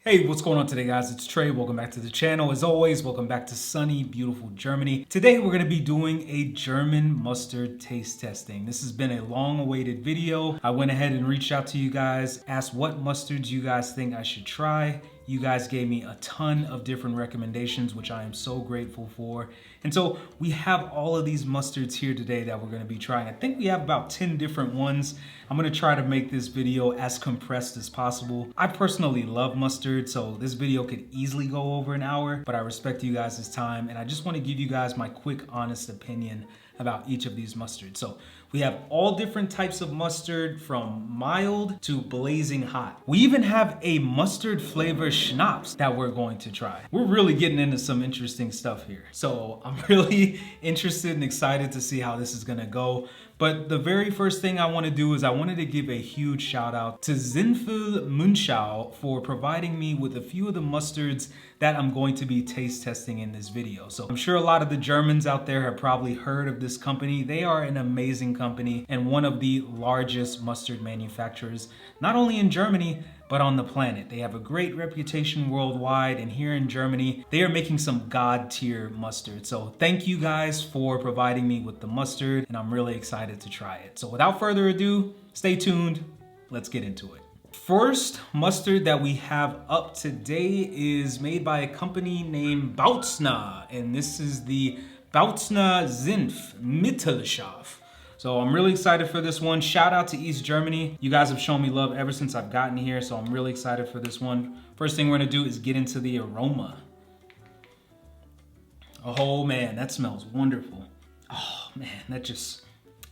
Hey, what's going on today, guys? It's Trey. Welcome back to the channel. As always, welcome back to sunny, beautiful Germany. Today, we're going to be doing a German mustard taste testing. This has been a long-awaited video. I went ahead and reached out to you guys, asked what mustards you guys think I should try. You guys gave me a ton of different recommendations, which I am so grateful for. And so we have all of these mustards here today that we're going to be trying. I think we have about 10 different ones. I'm going to try to make this video as compressed as possible. I personally love mustard, so this video could easily go over an hour, but I respect you guys' time, and I just want to give you guys my quick, honest opinion about each of these mustards. So we have all different types of mustard, from mild to blazing hot. We even have a mustard flavor schnapps that we're going to try. We're really getting into some interesting stuff here. So I'm really interested and excited to see how this is gonna go. But the very first thing I want to do is I wanted to give a huge shout out to Untitled Chapter for providing me with a few of the mustards that I'm going to be taste testing in this video. So I'm sure a lot of the Germans out there have probably heard of this company. They are an amazing company and one of the largest mustard manufacturers, not only in Germany, but on the planet. They have a great reputation worldwide, and here in Germany, they are making some god tier mustard. So thank you guys for providing me with the mustard, and I'm really excited to try it. So without further ado, stay tuned, let's get into it. First mustard that we have up today is made by a company named Bautzner, and this is the Bautzner Senf Mittelscharf. So I'm really excited for this one. Shout out to East Germany. You guys have shown me love ever since I've gotten here, so I'm really excited for this one. First thing we're gonna do is get into the aroma. Oh man, that smells wonderful. Oh man, that just,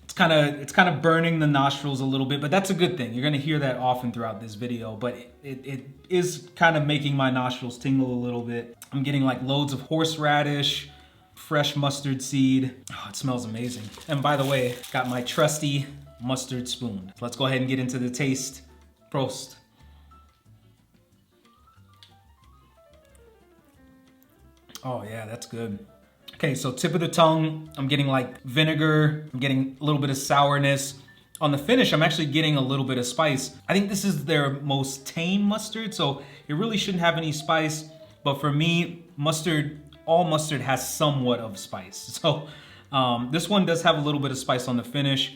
it's kind of burning the nostrils a little bit, but that's a good thing. You're gonna hear that often throughout this video, but it is kind of making my nostrils tingle a little bit. I'm getting like loads of horseradish, fresh mustard seed. Oh, it smells amazing. And by the way, got my trusty mustard spoon. Let's go ahead and get into the taste. Prost. Oh yeah, that's good. Okay, so tip of the tongue, I'm getting like vinegar, I'm getting a little bit of sourness. On the finish, I'm actually getting a little bit of spice. I think this is their most tame mustard, so it really shouldn't have any spice. But for me, all mustard has somewhat of spice. So this one does have a little bit of spice on the finish,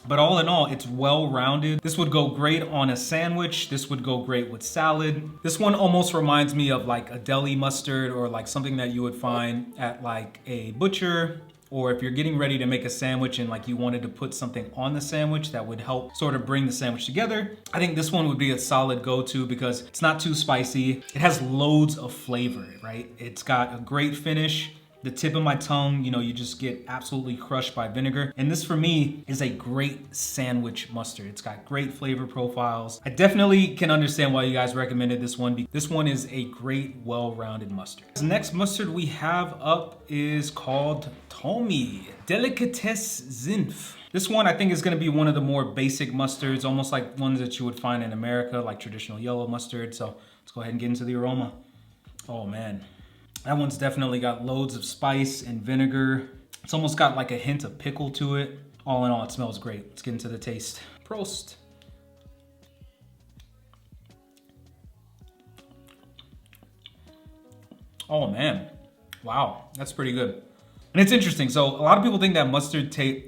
but all in all, it's well-rounded. This would go great on a sandwich. This would go great with salad. This one almost reminds me of like a deli mustard, or like something that you would find at like a butcher, or if you're getting ready to make a sandwich and like you wanted to put something on the sandwich that would help sort of bring the sandwich together. I think this one would be a solid go-to because it's not too spicy. It has loads of flavor, right? It's got a great finish. The tip of my tongue, you just get absolutely crushed by vinegar. And this for me is a great sandwich mustard. It's got great flavor profiles. I definitely can understand why you guys recommended this one. This one is a great, well-rounded mustard. The next mustard we have up is called Tommy Delicatesse Senf. This one I think is gonna be one of the more basic mustards, almost like ones that you would find in America, like traditional yellow mustard. So let's go ahead and get into the aroma. Oh man. That one's definitely got loads of spice and vinegar. It's almost got like a hint of pickle to it. All in all, it smells great. Let's get into the taste. Prost. Oh man, wow, that's pretty good. And it's interesting, so a lot of people think that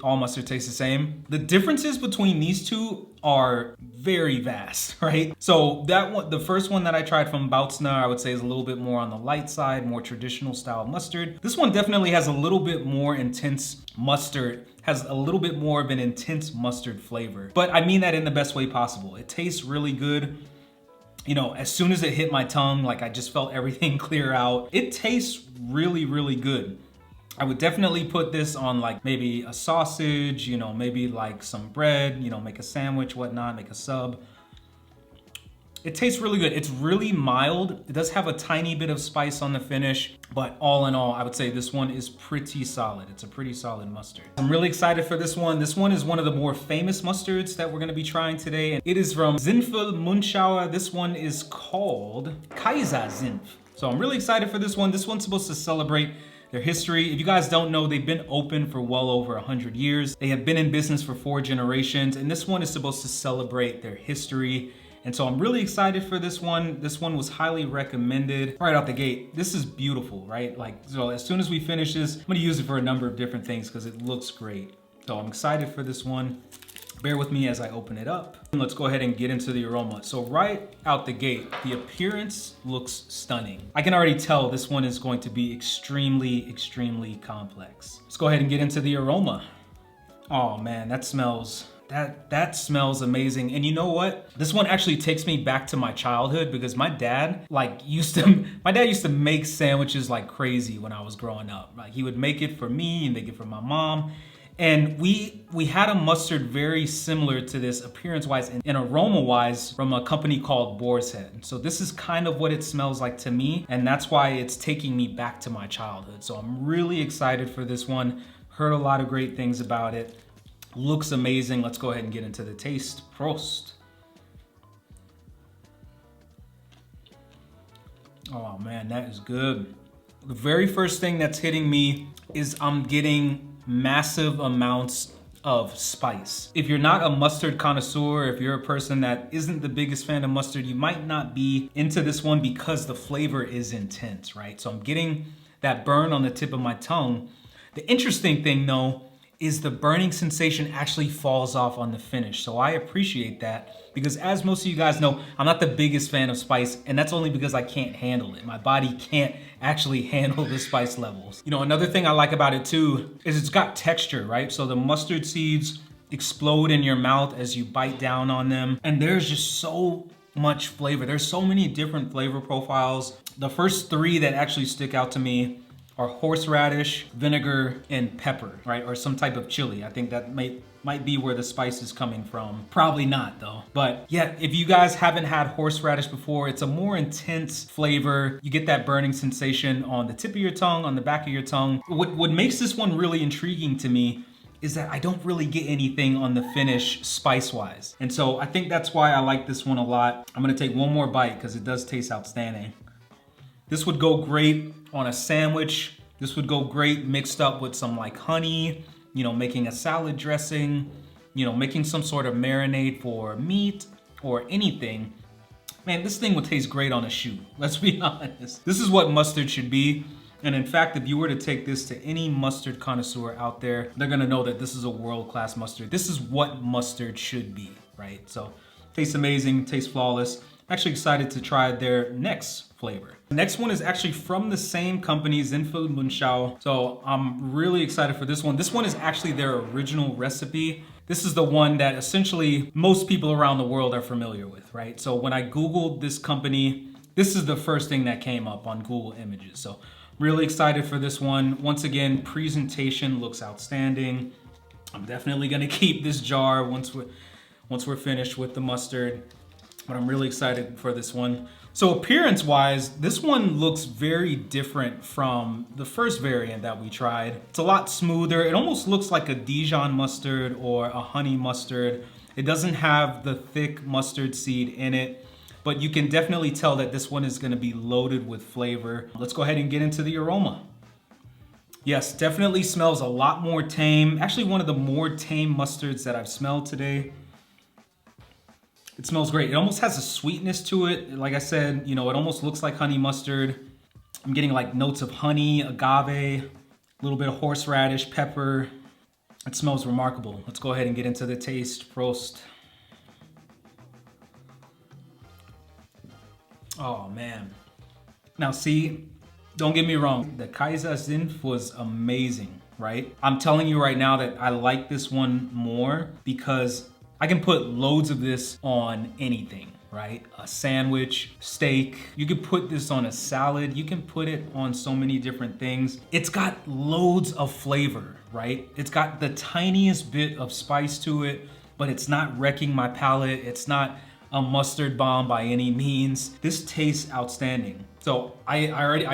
all mustard tastes the same. The differences between these two are very vast, right? So that one, the first one that I tried from Bautzner, I would say is a little bit more on the light side, more traditional style mustard. This one definitely has a little bit more intense mustard, has a little bit more of an intense mustard flavor. But I mean that in the best way possible. It tastes really good. As soon as it hit my tongue, like I just felt everything clear out. It tastes really, really good. I would definitely put this on like maybe a sausage, maybe like some bread, make a sandwich, whatnot, make a sub. It tastes really good. It's really mild. It does have a tiny bit of spice on the finish, but all in all, I would say this one is pretty solid. It's a pretty solid mustard. I'm really excited for this one. This one is one of the more famous mustards that we're gonna be trying today, and it is from Untitled Chapter. This one is called Kaiser Senf. So I'm really excited for this one. This one's supposed to celebrate their history. If you guys don't know, they've been open for well over 100 years. They have been in business for 4 generations, and this one is supposed to celebrate their history And so I'm really excited for this one. This one was highly recommended right out the gate. This is beautiful, right? Like, so as soon as we finish this, I'm gonna use it for a number of different things because it looks great. So I'm excited for this one. Bear with me as I open it up. And let's go ahead and get into the aroma. So right out the gate, the appearance looks stunning. I can already tell this one is going to be extremely, extremely complex. Let's go ahead and get into the aroma. Oh man, that smells amazing. And you know what? This one actually takes me back to my childhood because my dad used to make sandwiches like crazy when I was growing up. Like he would make it for me and make it for my mom. And we had a mustard very similar to this appearance-wise and aroma-wise from a company called Boar's Head. So this is kind of what it smells like to me, and that's why it's taking me back to my childhood. So I'm really excited for this one. Heard a lot of great things about it. Looks amazing. Let's go ahead and get into the taste. Prost. Oh man, that is good. The very first thing that's hitting me is I'm getting massive amounts of spice. If you're not a mustard connoisseur, if you're a person that isn't the biggest fan of mustard, you might not be into this one because the flavor is intense, right? So I'm getting that burn on the tip of my tongue. The interesting thing though, is the burning sensation actually falls off on the finish. So I appreciate that because as most of you guys know, I'm not the biggest fan of spice, and that's only because I can't handle it. My body can't actually handle the spice levels. You know, another thing I like about it too is it's got texture, right? So the mustard seeds explode in your mouth as you bite down on them, and there's just so much flavor. There's so many different flavor profiles. The first three that actually stick out to me are horseradish, vinegar, and pepper, right? Or some type of chili. I think that might be where the spice is coming from. Probably not though. But yeah, if you guys haven't had horseradish before, it's a more intense flavor. You get that burning sensation on the tip of your tongue, on the back of your tongue. What makes this one really intriguing to me is that I don't really get anything on the finish spice-wise. And so I think that's why I like this one a lot. I'm gonna take one more bite because it does taste outstanding. This would go great on a sandwich. This would go great mixed up with some like honey, you know, making a salad dressing, you know, making some sort of marinade for meat or anything. Man, this thing would taste great on a shoe. Let's be honest. This is what mustard should be. And in fact, if you were to take this to any mustard connoisseur out there, they're gonna know that this is a world-class mustard. This is what mustard should be, right? So tastes amazing, tastes flawless. I'm actually excited to try their next flavor. The next one is actually from the same company, Zinfandel. So I'm really excited for this one. This one is actually their original recipe. This is the one that essentially most people around the world are familiar with, right? So when I Googled this company, this is the first thing that came up on Google Images. So really excited for this one. Once again, presentation looks outstanding. I'm definitely gonna keep this jar once we're finished with the mustard. But I'm really excited for this one. So appearance-wise, this one looks very different from the first variant that we tried. It's a lot smoother. It almost looks like a Dijon mustard or a honey mustard. It doesn't have the thick mustard seed in it, but you can definitely tell that this one is gonna be loaded with flavor. Let's go ahead and get into the aroma. Yes, definitely smells a lot more tame. Actually, one of the more tame mustards that I've smelled today. It smells great. It almost has a sweetness to it. Like I said, you know, it almost looks like honey mustard. I'm getting like notes of honey, agave, a little bit of horseradish, pepper. It smells remarkable. Let's go ahead and get into the taste. Prost. Oh man. Now see, don't get me wrong. The Kaiser Zinf was amazing, right? I'm telling you right now that I like this one more because I can put loads of this on anything, right? A sandwich, steak. You can put this on a salad. You can put it on so many different things. It's got loads of flavor, right? It's got the tiniest bit of spice to it, but it's not wrecking my palate. It's not a mustard bomb by any means. This tastes outstanding. So I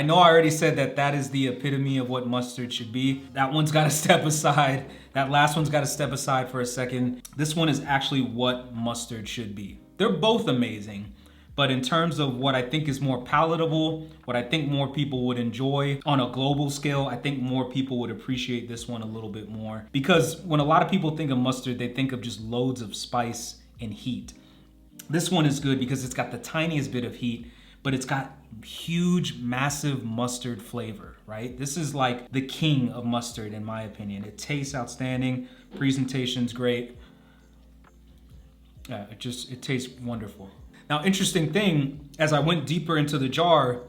know I already said that is the epitome of what mustard should be. That one's gotta step aside. That last one's gotta step aside for a second. This one is actually what mustard should be. They're both amazing, but in terms of what I think is more palatable, what I think more people would enjoy on a global scale, I think more people would appreciate this one a little bit more. Because when a lot of people think of mustard, they think of just loads of spice and heat. This one is good because it's got the tiniest bit of heat, but it's got huge, massive mustard flavor, right? This is like the king of mustard in my opinion. It tastes outstanding, presentation's great. Yeah, it tastes wonderful. Now, interesting thing, as I went deeper into the jar,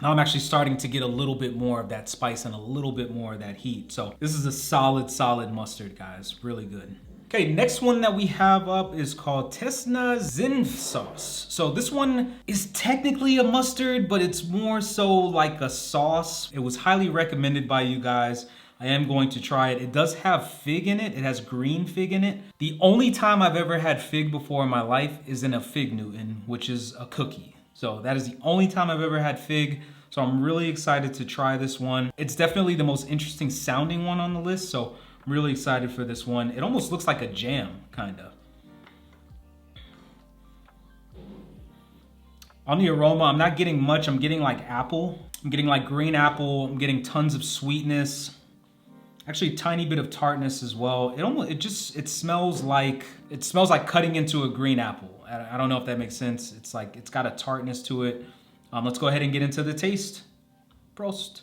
now I'm actually starting to get a little bit more of that spice and a little bit more of that heat. So this is a solid mustard, guys, really good. Okay, next one that we have up is called Tesna Zinf sauce. So this one is technically a mustard, but it's more so like a sauce. It was highly recommended by you guys. I am going to try it. It does have fig in it. It has green fig in it. The only time I've ever had fig before in my life is in a fig Newton, which is a cookie. So that is the only time I've ever had fig. So I'm really excited to try this one. It's definitely the most interesting sounding one on the list. So I'm really excited for this one. It almost looks like a jam, kind of. On the aroma, I'm not getting much. I'm getting like apple. I'm getting like green apple. I'm getting tons of sweetness. Actually, a tiny bit of tartness as well. It smells like cutting into a green apple. I don't know if that makes sense. It's got a tartness to it. Let's go ahead and get into the taste. Prost.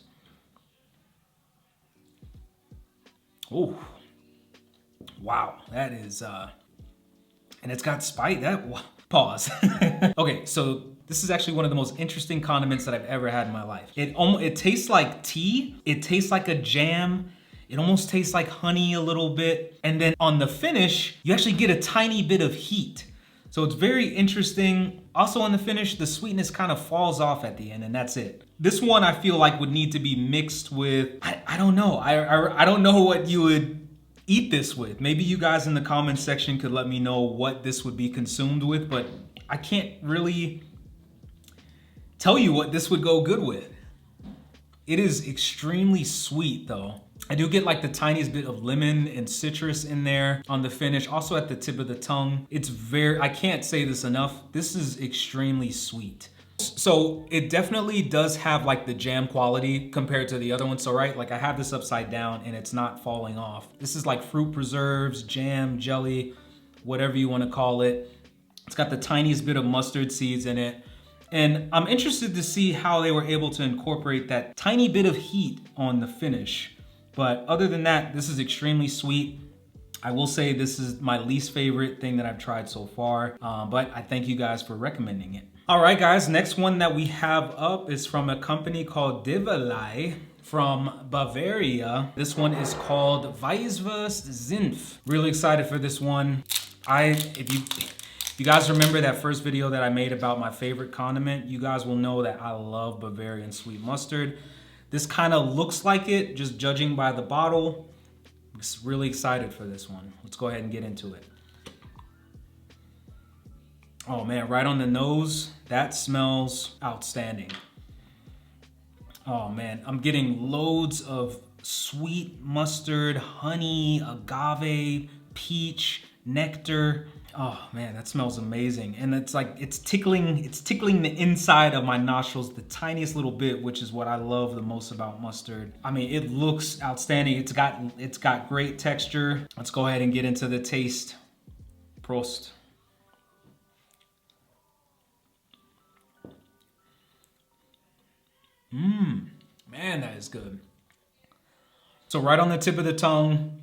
Oh, wow, that is, and it's got spice. Pause. Okay, so this is actually one of the most interesting condiments that I've ever had in my life. It tastes like tea. It tastes like a jam. It almost tastes like honey a little bit. And then on the finish, you actually get a tiny bit of heat. So it's very interesting. Also on the finish, the sweetness kind of falls off at the end and that's it. This one I feel like would need to be mixed with, I don't know. I don't know what you would eat this with. Maybe you guys in the comments section could let me know what this would be consumed with, but I can't really tell you what this would go good with. It is extremely sweet though. I do get like the tiniest bit of lemon and citrus in there on the finish, also at the tip of the tongue. I can't say this enough. This is extremely sweet. So it definitely does have like the jam quality compared to the other one. So right, like I have this upside down and it's not falling off. This is like fruit preserves, jam, jelly, whatever you want to call it. It's got the tiniest bit of mustard seeds in it. And I'm interested to see how they were able to incorporate that tiny bit of heat on the finish. But other than that, this is extremely sweet. I will say this is my least favorite thing that I've tried so far, but I thank you guys for recommending it. All right, guys, next one that we have up is from a company called Divelei from Bavaria. This one is called Weißwurst Zinf. Really excited for this one. If you guys remember that first video that I made about my favorite condiment, you guys will know that I love Bavarian sweet mustard. This kind of looks like it, just judging by the bottle. I'm just really excited for this one. Let's go ahead and get into it. Oh man, right on the nose, that smells outstanding. Oh man, I'm getting loads of sweet mustard, honey, agave, peach, nectar. Oh man, that smells amazing. And it's like, it's tickling the inside of my nostrils, the tiniest little bit, which is what I love the most about mustard. I mean, it looks outstanding. It's got great texture. Let's go ahead and get into the taste. Prost. Man, that is good. So right on the tip of the tongue,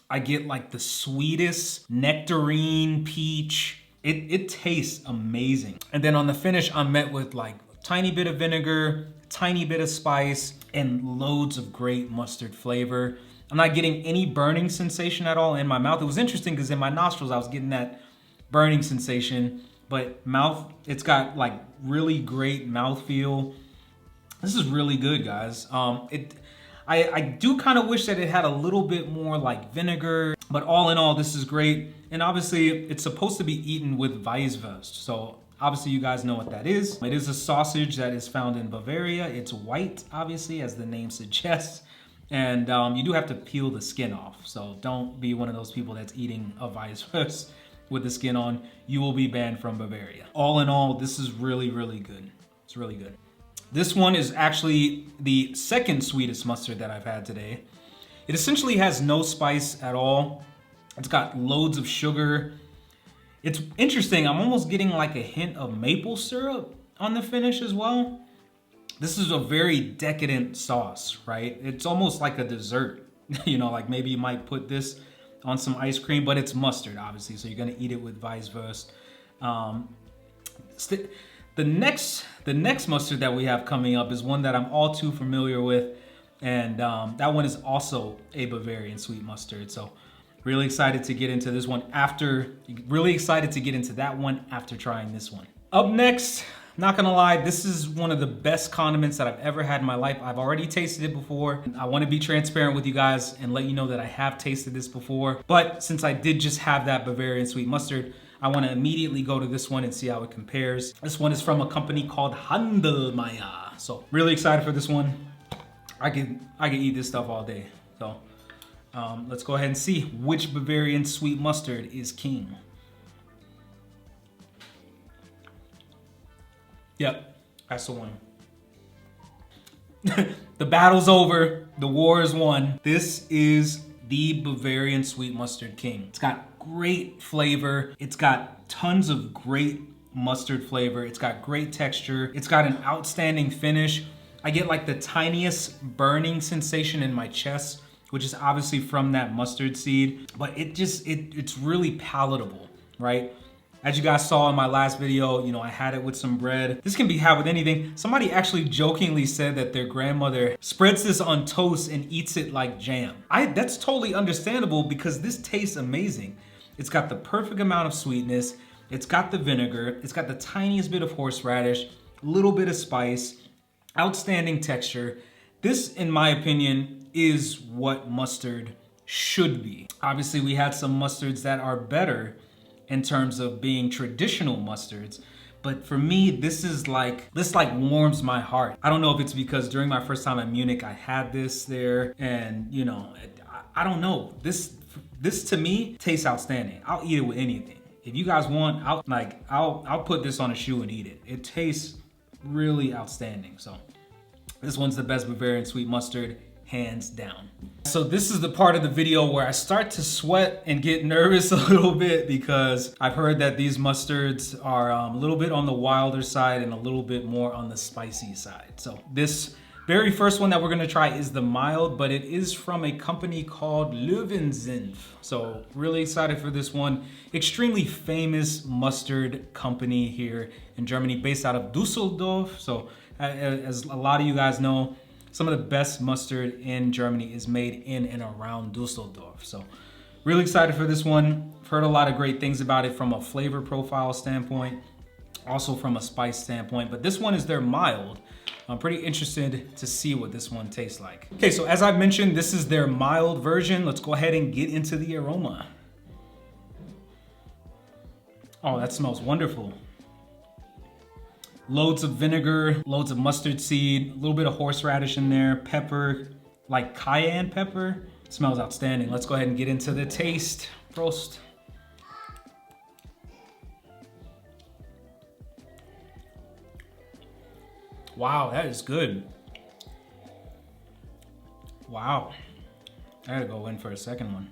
I get like the sweetest nectarine peach. It tastes amazing. And then on the finish, I'm met with like a tiny bit of vinegar, tiny bit of spice, and loads of great mustard flavor. I'm not getting any burning sensation at all in my mouth. It was interesting because in my nostrils, I was getting that burning sensation, but it's got like really great mouthfeel. This is really good, guys. I do kind of wish that it had a little bit more like vinegar, but all in all, this is great. And obviously it's supposed to be eaten with Weißwurst. So obviously you guys know what that is. It is a sausage that is found in Bavaria. It's white, obviously, as the name suggests. And you do have to peel the skin off. So don't be one of those people that's eating a Weißwurst with the skin on. You will be banned from Bavaria. All in all, this is really, really good. It's really good. This one is actually the second sweetest mustard that I've had today. It essentially has no spice at all. It's got loads of sugar. It's interesting, I'm almost getting like a hint of maple syrup on the finish as well. This is a very decadent sauce, right? It's almost like a dessert. You know, like maybe you might put this on some ice cream, but it's mustard, obviously, so you're gonna eat it with vice versa. The next mustard that we have coming up is one that I'm all too familiar with, and that one is also a Bavarian sweet mustard. So really excited to get into this one really excited to get into that one after trying this one. Up next, not gonna lie, this is one of the best condiments that I've ever had in my life. I've already tasted it before. I wanna be transparent with you guys and let you know that I have tasted this before. But since I did just have that Bavarian sweet mustard, I wanna immediately go to this one and see how it compares. This one is from a company called Handelmeier. So really excited for this one. I can eat this stuff all day. So let's go ahead and see which Bavarian sweet mustard is king. Yep, that's the one. The battle's over, the war is won. This is the Bavarian sweet mustard king. It's got great flavor. It's got tons of great mustard flavor. It's got great texture. It's got an outstanding finish. I get like the tiniest burning sensation in my chest, which is obviously from that mustard seed, but it's really palatable, right? As you guys saw in my last video, you know, I had it with some bread. This can be had with anything. Somebody actually jokingly said that their grandmother spreads this on toast and eats it like jam. That's totally understandable because this tastes amazing. It's got the perfect amount of sweetness. It's got the vinegar. It's got the tiniest bit of horseradish, a little bit of spice, outstanding texture. This, in my opinion, is what mustard should be. Obviously, we had some mustards that are better in terms of being traditional mustards. But for me, this warms my heart. I don't know if it's because during my first time in Munich, I had this there, and you know, I don't know. This to me tastes outstanding. I'll eat it with anything. If you guys want, I'll put this on a shoe and eat it. It tastes really outstanding. So this one's the best Bavarian sweet mustard, hands down. So this is the part of the video where I start to sweat and get nervous a little bit because I've heard that these mustards are a little bit on the wilder side and a little bit more on the spicy side. So this very first one that we're gonna try is the mild, but it is from a company called Löwensenf. So really excited for this one. Extremely famous mustard company here in Germany, based out of Dusseldorf. So as a lot of you guys know, some of the best mustard in Germany is made in and around Dusseldorf. So really excited for this one. I've heard a lot of great things about it from a flavor profile standpoint, also from a spice standpoint, but this one is their mild. I'm pretty interested to see what this one tastes like. Okay, so as I've mentioned, this is their mild version. Let's go ahead and get into the aroma. Oh, that smells wonderful. Loads of vinegar, loads of mustard seed, a little bit of horseradish in there, pepper, like cayenne pepper. It smells outstanding. Let's go ahead and get into the taste. Prost. Wow, that is good. Wow. I gotta go in for a second one.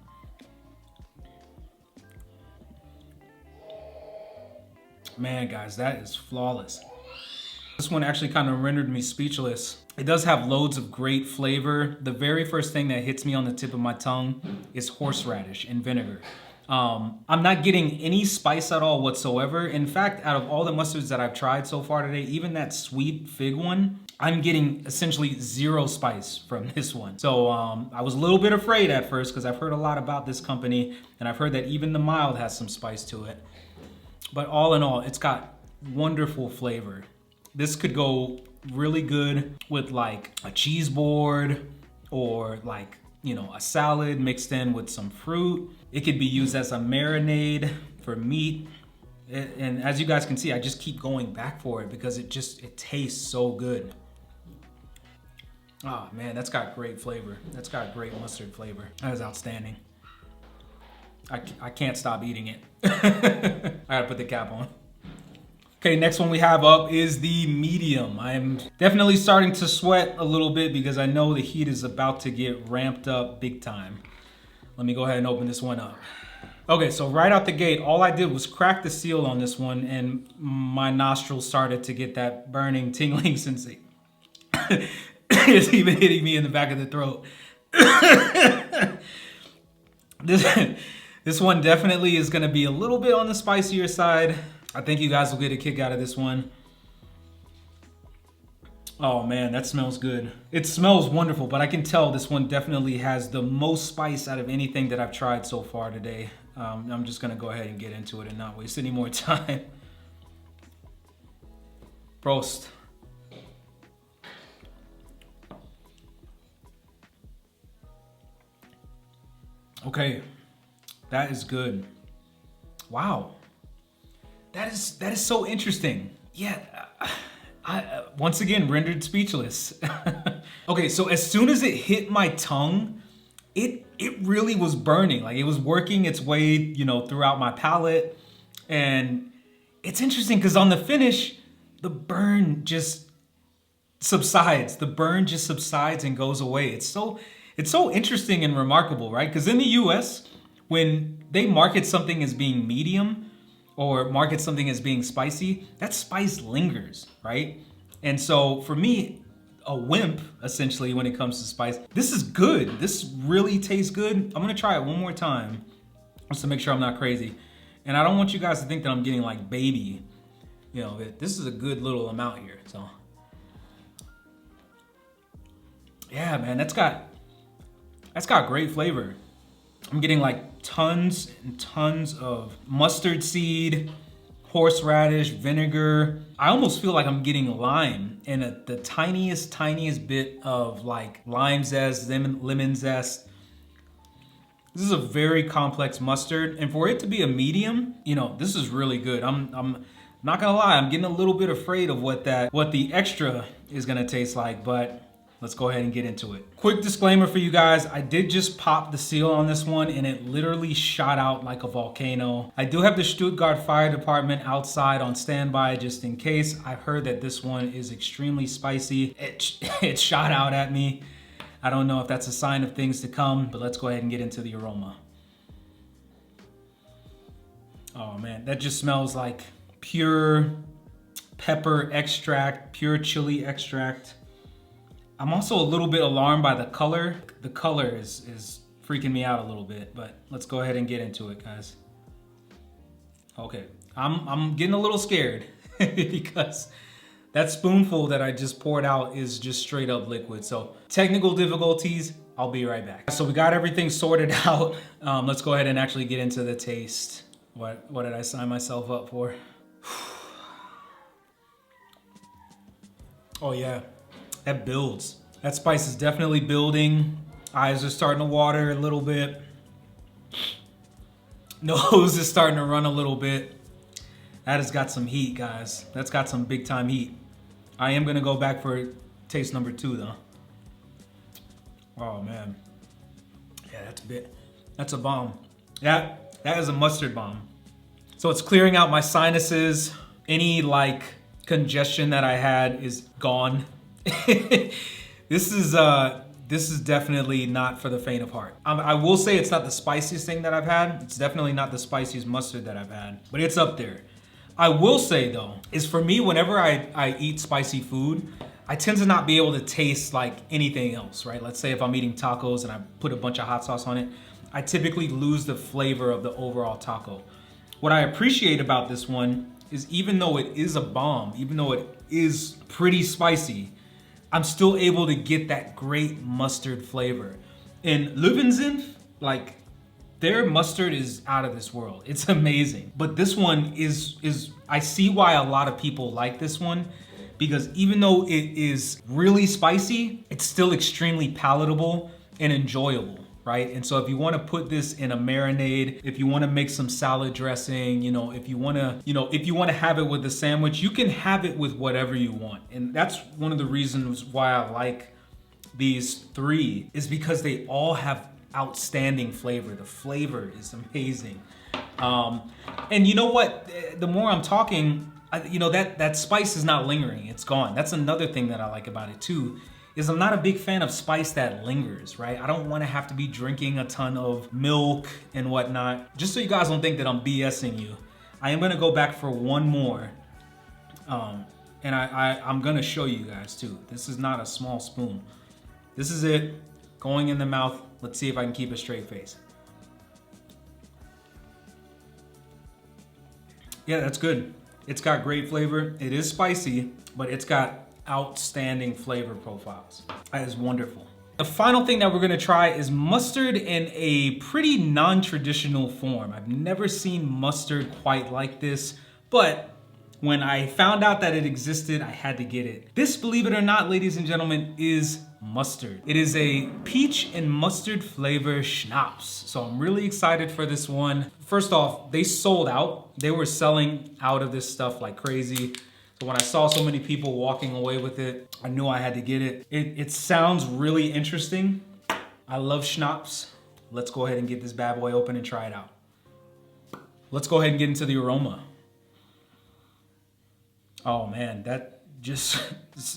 Man, guys, that is flawless. This one actually kind of rendered me speechless. It does have loads of great flavor. The very first thing that hits me on the tip of my tongue is horseradish and vinegar. I'm not getting any spice at all whatsoever. In fact, out of all the mustards that I've tried so far today, even that sweet fig one, I'm getting essentially zero spice from this one. So I was a little bit afraid at first because I've heard a lot about this company and I've heard that even the mild has some spice to it. But all in all, it's got wonderful flavor. This could go really good with like a cheese board or like, you know, a salad mixed in with some fruit. It could be used as a marinade for meat. And as you guys can see, I just keep going back for it because it tastes so good. Oh man, that's got great flavor. That's got great mustard flavor. That is outstanding. I can't stop eating it. I gotta put the cap on. Okay, next one we have up is the medium. I'm definitely starting to sweat a little bit because I know the heat is about to get ramped up big time. Let me go ahead and open this one up. Okay, so right out the gate, all I did was crack the seal on this one and my nostrils started to get that burning, tingling sensation. It's even hitting me in the back of the throat. This one definitely is gonna be a little bit on the spicier side. I think you guys will get a kick out of this one. Oh man, that smells good. It smells wonderful, but I can tell this one definitely has the most spice out of anything that I've tried so far today. I'm just gonna go ahead and get into it and not waste any more time. Prost. Okay, that is good. Wow, that is so interesting. Yeah, I once again rendered speechless. Okay, so as soon as it hit my tongue, it really was burning. Like it was working its way, you know, throughout my palate. And it's interesting because on the finish, the burn just subsides. The burn just subsides and goes away. It's so interesting and remarkable, right? Because in the US, when they market something as being medium or market something as being spicy, that spice lingers, right? And so for me, a wimp, essentially, when it comes to spice, this is good. This really tastes good. I'm gonna try it one more time just to make sure I'm not crazy. And I don't want you guys to think that I'm getting like baby. You know, this is a good little amount here, so. Yeah, man, that's got great flavor. I'm getting like tons and tons of mustard seed, horseradish, vinegar. I almost feel like I'm getting lime and the tiniest bit of like lime zest, lemon zest. This is a very complex mustard, and for it to be a medium, you know, this is really good. I'm not gonna lie, I'm getting a little bit afraid of what the extra is gonna taste like, but let's go ahead and get into it. Quick disclaimer for you guys, I did just pop the seal on this one and it literally shot out like a volcano. I do have the Stuttgart Fire Department outside on standby just in case. I've heard that this one is extremely spicy. It shot out at me. I don't know if that's a sign of things to come, but let's go ahead and get into the aroma. Oh man, that just smells like pure pepper extract, pure chili extract. I'm also a little bit alarmed by the color. The color is freaking me out a little bit, but let's go ahead and get into it, guys. Okay, I'm getting a little scared because that spoonful that I just poured out is just straight up liquid. So technical difficulties, I'll be right back. So we got everything sorted out. Let's go ahead and actually get into the taste. What did I sign myself up for? Oh yeah. That builds. That spice is definitely building. Eyes are starting to water a little bit. Nose is starting to run a little bit. That has got some heat, guys. That's got some big time heat. I am gonna go back for taste number 2 though. Oh man. Yeah, that's a bomb. Yeah, that is a mustard bomb. So it's clearing out my sinuses. Any like congestion that I had is gone. This is definitely not for the faint of heart. I will say it's not the spiciest thing that I've had. It's definitely not the spiciest mustard that I've had, but it's up there. I will say though, is for me, whenever I eat spicy food, I tend to not be able to taste like anything else, right? Let's say if I'm eating tacos and I put a bunch of hot sauce on it, I typically lose the flavor of the overall taco. What I appreciate about this one is even though it is a bomb, even though it is pretty spicy, I'm still able to get that great mustard flavor. And Löwensenf, like their mustard is out of this world. It's amazing. But this one is I see why a lot of people like this one, because even though it is really spicy, it's still extremely palatable and enjoyable, right? And so if you want to put this in a marinade, if you want to make some salad dressing, you know, if you want to have it with a sandwich, you can have it with whatever you want. And that's one of the reasons why I like these 3, is because they all have outstanding flavor. The flavor is amazing. And you know what? The more I'm talking, you know, that spice is not lingering. It's gone. That's another thing that I like about it too, is I'm not a big fan of spice that lingers, right? I don't want to have to be drinking a ton of milk and whatnot. Just so you guys don't think that I'm BSing you, I am gonna go back for one more. And I'm gonna show you guys too. This is not a small spoon. This is it, going in the mouth. Let's see if I can keep a straight face. Yeah, that's good. It's got great flavor. It is spicy, but it's got outstanding flavor profiles. That is wonderful. The final thing that we're gonna try is mustard in a pretty non-traditional form. I've never seen mustard quite like this, but when I found out that it existed, I had to get it. This, believe it or not, ladies and gentlemen, is mustard. It is a peach and mustard flavor schnapps. So I'm really excited for this one. First off, they sold out. They were selling out of this stuff like crazy. So when I saw so many people walking away with it, I knew I had to get it. It sounds really interesting. I love schnapps. Let's go ahead and get this bad boy open and try it out. Let's go ahead and get into the aroma. Oh man, that just,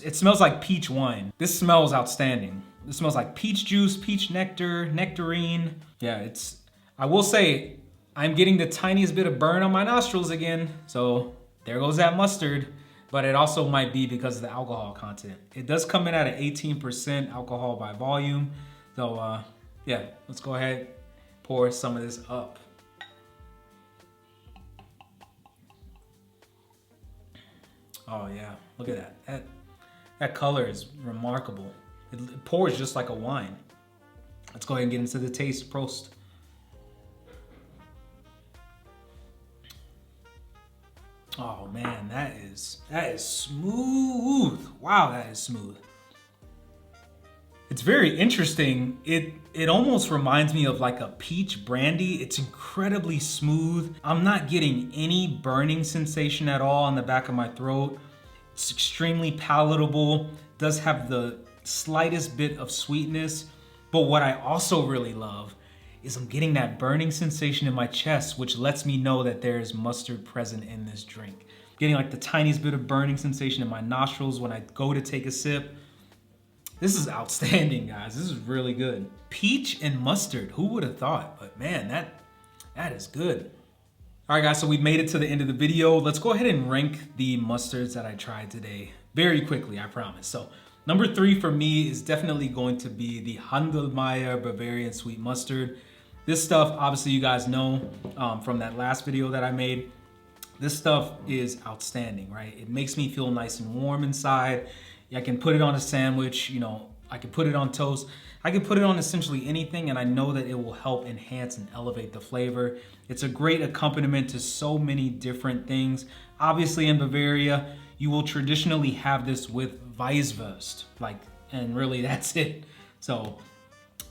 it smells like peach wine. This smells outstanding. This smells like peach juice, peach nectar, nectarine. Yeah, I will say, I'm getting the tiniest bit of burn on my nostrils again. So there goes that mustard. But it also might be because of the alcohol content. It does come in at an 18% alcohol by volume. So yeah, let's go ahead, pour some of this up. Oh yeah, look at that. That color is remarkable. It pours just like a wine. Let's go ahead and get into the taste. Prost. Oh man, that is smooth. Wow, that is smooth. It's very interesting. It almost reminds me of like a peach brandy. It's incredibly smooth. I'm not getting any burning sensation at all on the back of my throat. It's extremely palatable. Does have the slightest bit of sweetness. But what I also really love is I'm getting that burning sensation in my chest, which lets me know that there is mustard present in this drink. Getting like the tiniest bit of burning sensation in my nostrils when I go to take a sip. This is outstanding, guys. This is really good. Peach and mustard, who would have thought? But man, that is good. All right, guys, so we've made it to the end of the video. Let's go ahead and rank the mustards that I tried today very quickly, I promise. So number 3 for me is definitely going to be the Handelmeier Bavarian Sweet Mustard. This stuff, obviously you guys know from that last video that I made, this stuff is outstanding, right? It makes me feel nice and warm inside. I can put it on a sandwich, you know, I can put it on toast. I can put it on essentially anything, and I know that it will help enhance and elevate the flavor. It's a great accompaniment to so many different things. Obviously in Bavaria, you will traditionally have this with Weisswurst, and really that's it. So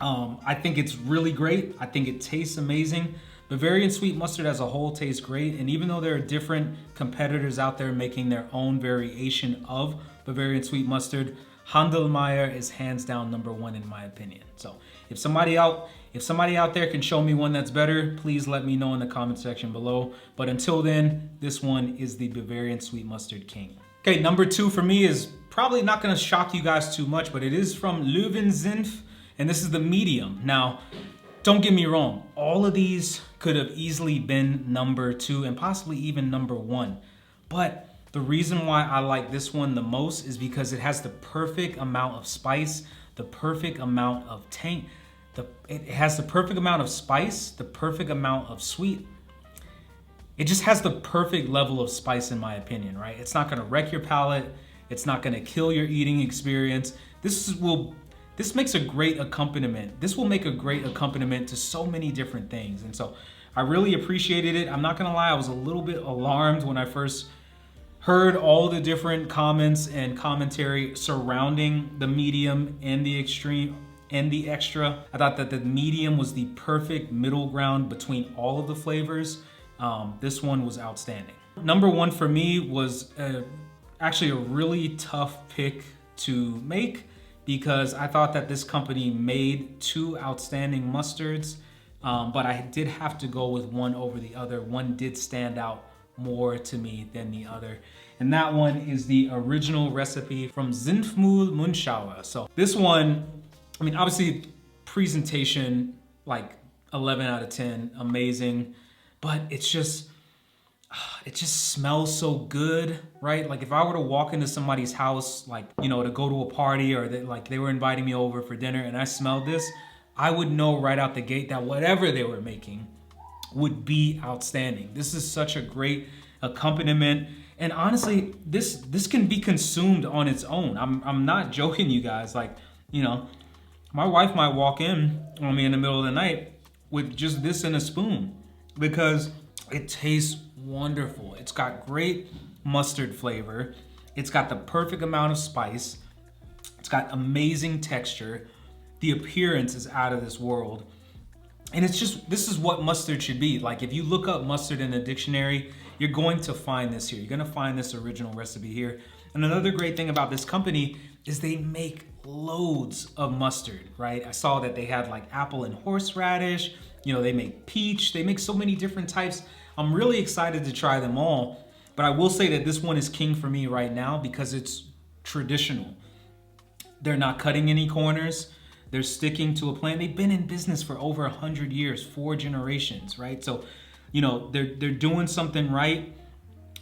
I think it's really great. I think it tastes amazing. Bavarian sweet mustard as a whole tastes great. And even though there are different competitors out there making their own variation of Bavarian sweet mustard, Handelmeier is hands down number 1 in my opinion. So if somebody out there can show me one that's better, please let me know in the comment section below. But until then, this one is the Bavarian sweet mustard king. Okay, number 2 for me is probably not gonna shock you guys too much, but it is from Löwensenf, and this is the medium. Now, don't get me wrong, all of these could have easily been number 2 and possibly even number 1. But the reason why I like this one the most is because it has the perfect amount of spice, the perfect amount of tang. It has the perfect amount of spice, the perfect amount of sweet. It just has the perfect level of spice in my opinion, right? It's not gonna wreck your palate. It's not gonna kill your eating experience. This makes a great accompaniment. This will make a great accompaniment to so many different things. And so I really appreciated it. I'm not gonna lie, I was a little bit alarmed when I first heard all the different comments and commentary surrounding the medium and the extreme and the extra. I thought that the medium was the perfect middle ground between all of the flavors. This one was outstanding. Number 1 for me was actually a really tough pick to make because I thought that this company made 2 outstanding mustards, but I did have to go with one over the other. One did stand out more to me than the other. And that one is the original recipe from Zinfmühl Munschauer. So this one, I mean, obviously presentation, like 11 out of 10, amazing. But it just smells so good, right? Like if I were to walk into somebody's house, like, you know, to go to a party, or they were inviting me over for dinner and I smelled this, I would know right out the gate that whatever they were making would be outstanding. This is such a great accompaniment. And honestly, this can be consumed on its own. I'm not joking, you guys. Like, you know, my wife might walk in on me in the middle of the night with just this in a spoon because it tastes wonderful. It's got great mustard flavor. It's got the perfect amount of spice. It's got amazing texture. The appearance is out of this world. And it's just, this is what mustard should be. Like if you look up mustard in a dictionary, you're going to find this here. You're gonna find this original recipe here. And another great thing about this company is they make loads of mustard, right? I saw that they had like apple and horseradish, you know, they make peach, they make so many different types. I'm really excited to try them all, but I will say that this one is king for me right now because it's traditional. They're not cutting any corners. They're sticking to a plan. They've been in business for over 100 years, 4 generations, right? So, you know, they're doing something right.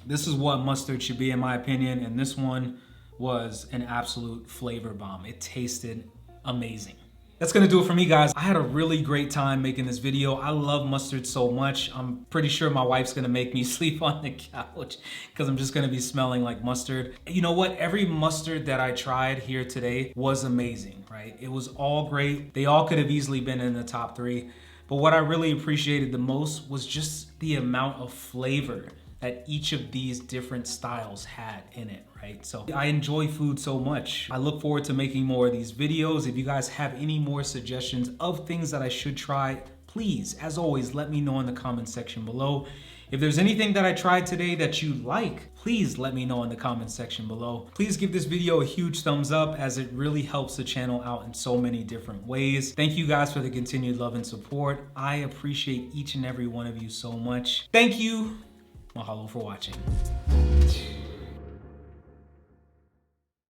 This is what mustard should be, in my opinion. And this one was an absolute flavor bomb. It tasted amazing. That's gonna do it for me, guys. I had a really great time making this video. I love mustard so much. I'm pretty sure my wife's gonna make me sleep on the couch because I'm just gonna be smelling like mustard. You know what? Every mustard that I tried here today was amazing, right? It was all great. They all could have easily been in the top 3. But what I really appreciated the most was just the amount of flavor that each of these different styles had in it, right? So I enjoy food so much. I look forward to making more of these videos. If you guys have any more suggestions of things that I should try, please, as always, let me know in the comment section below. If there's anything that I tried today that you like, please let me know in the comment section below. Please give this video a huge thumbs up as it really helps the channel out in so many different ways. Thank you guys for the continued love and support. I appreciate each and every one of you so much. Thank you. Mahalo for watching.